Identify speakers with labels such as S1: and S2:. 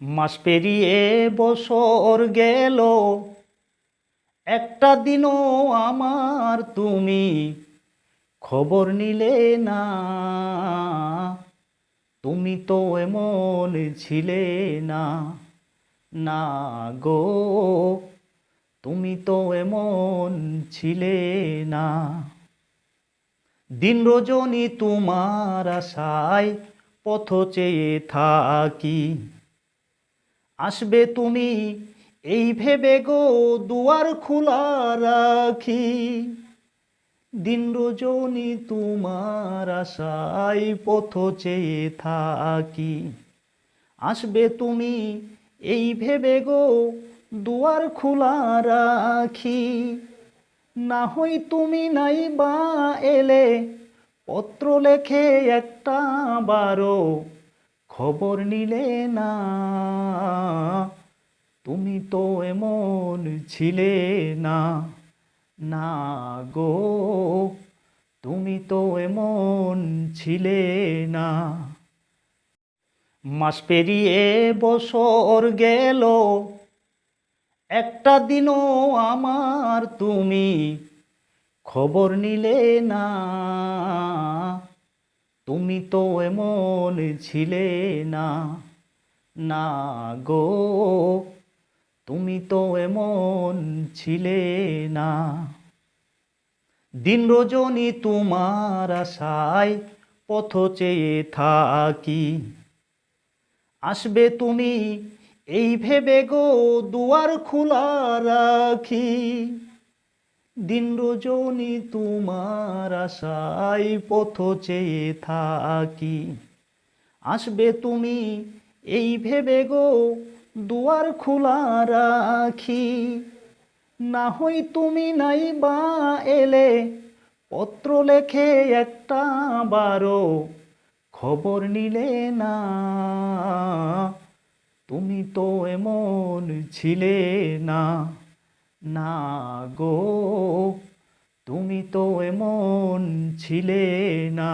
S1: মাস পেরিয়ে বছর গেল, একটা দিনও আমার তুমি খবর নিলে না। তুমি তো এমন ছিলে না, না গো, তুমি তো এমন ছিলে না। দিন রজনী তোমার আশায় পথ চেয়ে থাকি, আসবে তুমি এই ভেবে গো দুয়ার খোলা রাখি। দিন রজনী তোমার আশায় পথ চেয়ে থাকি, আসবে তুমি এই ভেবে গো দুয়ার খোলা রাখি। না হই তুমি নাই বা এলে, পত্র লেখে একটা বারো খবর নিলে না। তুমি তো এমন ছিলে না, না গো, তুমি তো এমন ছিলে না। মাস পেরিয়ে বছর গেল, একটা দিনও আমার তুমি খবর নিলে না। তুমি তো এমন ছিলে না, না গো, তুমি তো এমন ছিলে না। দিন রজনী তোমার আশায় পথ চেয়ে থাকি, আসবে তুমি এই ভেবে গো দুয়ার খোলা রাখি। দিন রজনী তোমার আশায় পথ চেয়ে থাকি, আসবে তুমি এই ভেবে গো দুয়ার খোলা রাখি। না হই তুমি নাই বা এলে, পত্র লেখে একটা বারো খবর নিলে না। তুমি তো এমন ছিলে না, না গো, তুমি তো এমন ছিলে না।